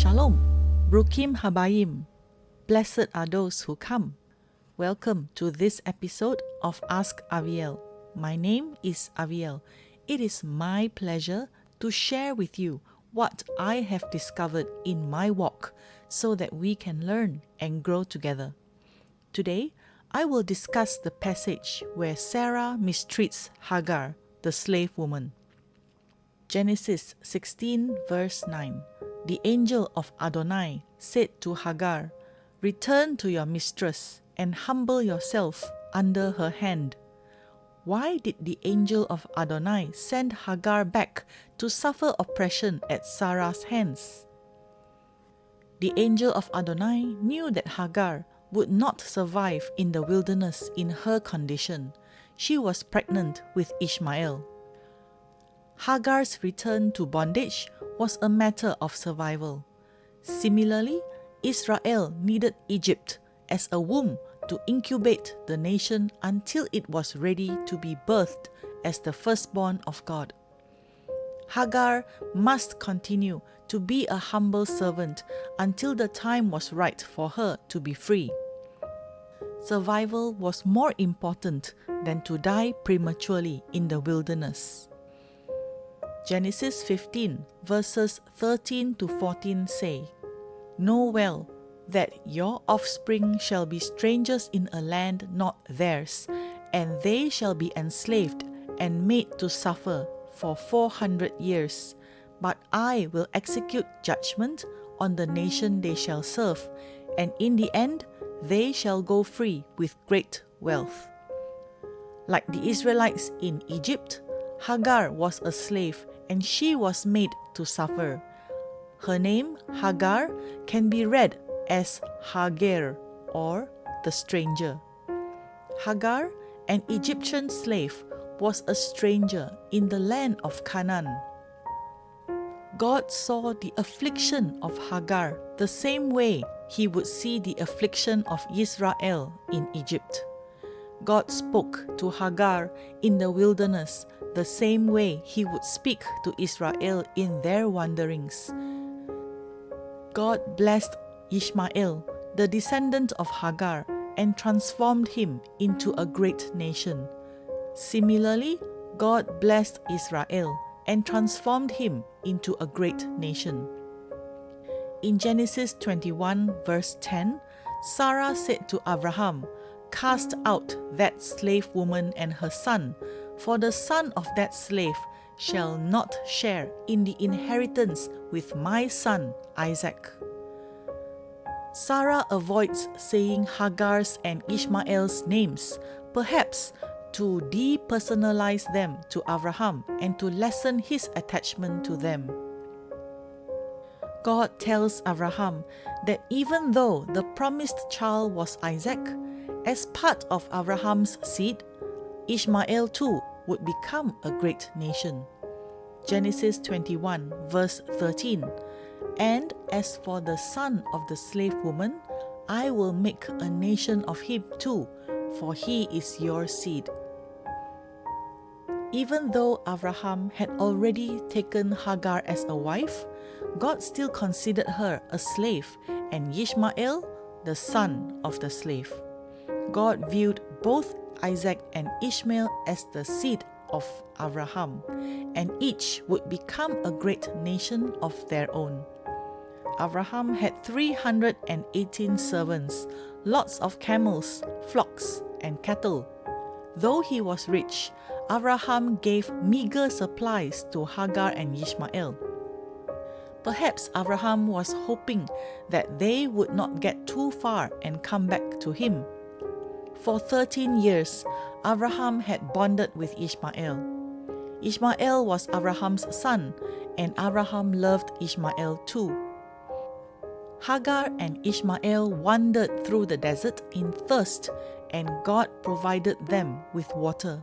Shalom, Brukim Habayim. Blessed are those who come. Welcome to this episode of Ask Aviel. My name is Aviel. It is my pleasure to share with you what I have discovered in my walk so that we can learn and grow together. Today, I will discuss the passage where Sarah mistreats Hagar, the slave woman. Genesis 16 verse 9. The angel of Adonai said to Hagar, "Return to your mistress and humble yourself under her hand." Why did the angel of Adonai send Hagar back to suffer oppression at Sarah's hands? The angel of Adonai knew that Hagar would not survive in the wilderness in her condition. She was pregnant with Ishmael. Hagar's return to bondage was a matter of survival. Similarly, Israel needed Egypt as a womb to incubate the nation until it was ready to be birthed as the firstborn of God. Hagar must continue to be a humble servant until the time was right for her to be free. Survival was more important than to die prematurely in the wilderness. Genesis 15 verses 13 to 14 say, "Know well that your offspring shall be strangers in a land not theirs, and they shall be enslaved and made to suffer for 400 years. But I will execute judgment on the nation they shall serve, and in the end they shall go free with great wealth." Like the Israelites in Egypt, Hagar was a slave and she was made to suffer. Her name, Hagar, can be read as Ha Ger, or the stranger. Hagar, an Egyptian slave, was a stranger in the land of Canaan. God saw the affliction of Hagar the same way he would see the affliction of Israel in Egypt. God spoke to Hagar in the wilderness the same way he would speak to Israel in their wanderings. God blessed Ishmael, the descendant of Hagar, and transformed him into a great nation. Similarly, God blessed Israel and transformed him into a great nation. In Genesis 21 verse 10, Sarah said to Abraham, "Cast out that slave woman and her son, for the son of that slave shall not share in the inheritance with my son Isaac." Sarah avoids saying Hagar's and Ishmael's names, perhaps to depersonalize them to Abraham and to lessen his attachment to them. God tells Abraham that even though the promised child was Isaac, as part of Abraham's seed, Ishmael too would become a great nation. Genesis 21 verse 13. "And as for the son of the slave woman, I will make a nation of him too, for he is your seed." Even though Abraham had already taken Hagar as a wife, God still considered her a slave and Ishmael the son of the slave. God viewed both Isaac and Ishmael as the seed of Abraham, and each would become a great nation of their own. Abraham had 318 servants, lots of camels, flocks, and cattle. Though he was rich, Abraham gave meager supplies to Hagar and Ishmael. Perhaps Abraham was hoping that they would not get too far and come back to him. For 13 years, Abraham had bonded with Ishmael. Ishmael was Abraham's son, and Abraham loved Ishmael too. Hagar and Ishmael wandered through the desert in thirst, and God provided them with water.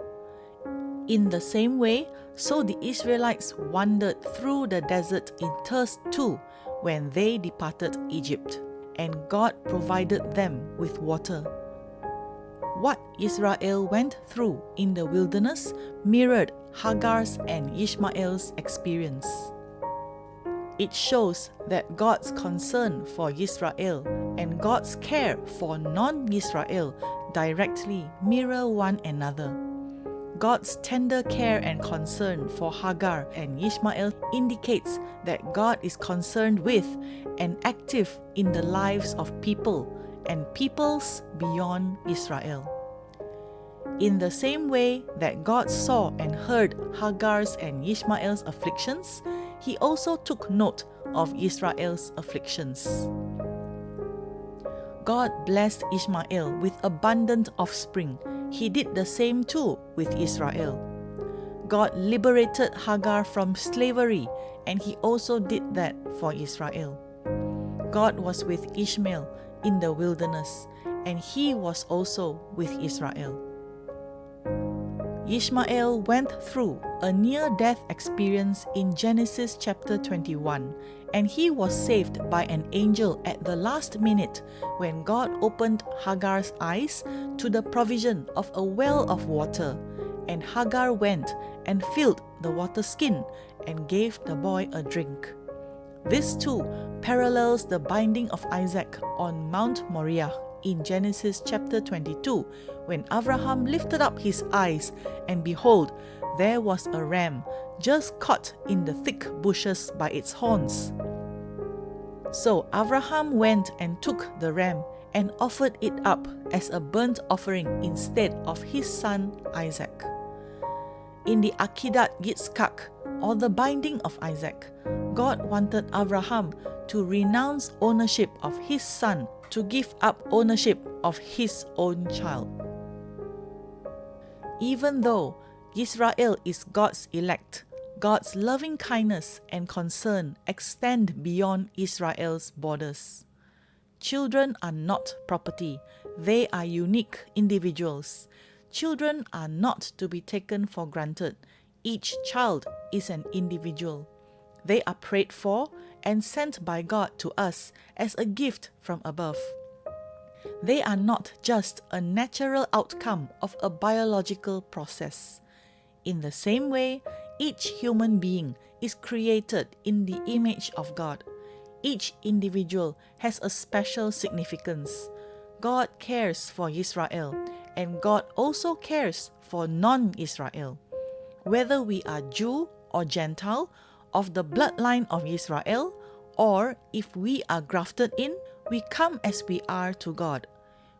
In the same way, so the Israelites wandered through the desert in thirst too when they departed Egypt, and God provided them with water. What Israel went through in the wilderness mirrored Hagar's and Ishmael's experience. It shows that God's concern for Israel and God's care for non-Israel directly mirror one another. God's tender care and concern for Hagar and Ishmael indicates that God is concerned with and active in the lives of people and peoples beyond Israel. In the same way that God saw and heard Hagar's and Ishmael's afflictions, He also took note of Israel's afflictions. God blessed Ishmael with abundant offspring. He did the same too with Israel. God liberated Hagar from slavery, and He also did that for Israel. God was with Ishmael in the wilderness, and He was also with Israel. Ishmael went through a near-death experience in Genesis chapter 21, and he was saved by an angel at the last minute when God opened Hagar's eyes to the provision of a well of water, and Hagar went and filled the water skin and gave the boy a drink. This too parallels the binding of Isaac on Mount Moriah in Genesis chapter 22, when Abraham lifted up his eyes, and behold, there was a ram just caught in the thick bushes by its horns. So Abraham went and took the ram and offered it up as a burnt offering instead of his son Isaac. In the Akedat Yitzchak, or the binding of Isaac, God wanted Abraham to renounce ownership of his son to give up ownership of his own child. Even though Israel is God's elect, God's loving kindness and concern extend beyond Israel's borders. Children are not property, they are unique individuals. Children are not to be taken for granted. Each child is an individual. They are prayed for and sent by God to us as a gift from above. They are not just a natural outcome of a biological process. In the same way, each human being is created in the image of God. Each individual has a special significance. God cares for Israel, and God also cares for non-Israel. Whether we are Jew or Gentile, of the bloodline of Israel, or if we are grafted in, we come as we are to God.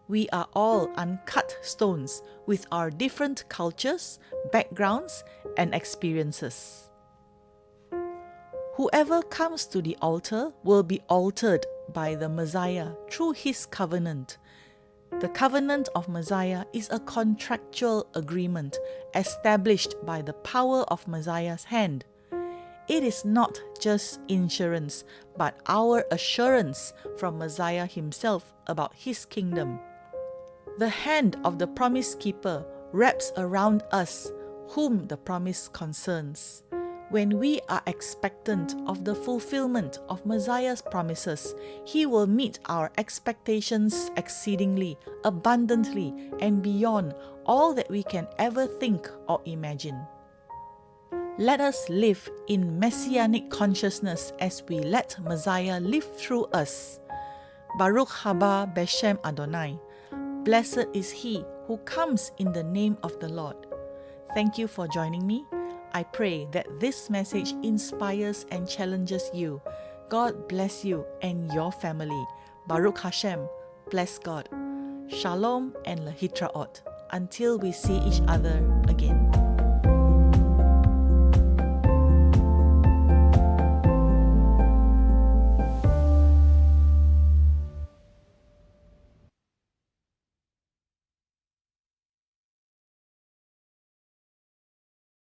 We are all uncut stones with our different cultures, backgrounds, and experiences. Whoever comes to the altar will be altered by the Messiah through His covenant. The covenant of Messiah is a contractual agreement established by the power of Messiah's hand. It is not just insurance, but our assurance from Messiah himself about his kingdom. The hand of the promise keeper wraps around us, whom the promise concerns. When we are expectant of the fulfillment of Messiah's promises, He will meet our expectations exceedingly, abundantly, and beyond all that we can ever think or imagine. Let us live in messianic consciousness as we let Messiah live through us. Baruch haba Beshem Adonai. Blessed is he who comes in the name of the Lord. Thank you for joining me. I pray that this message inspires and challenges you. God bless you and your family. Baruch Hashem. Bless God. Shalom and Lahitraot. Until we see each other again.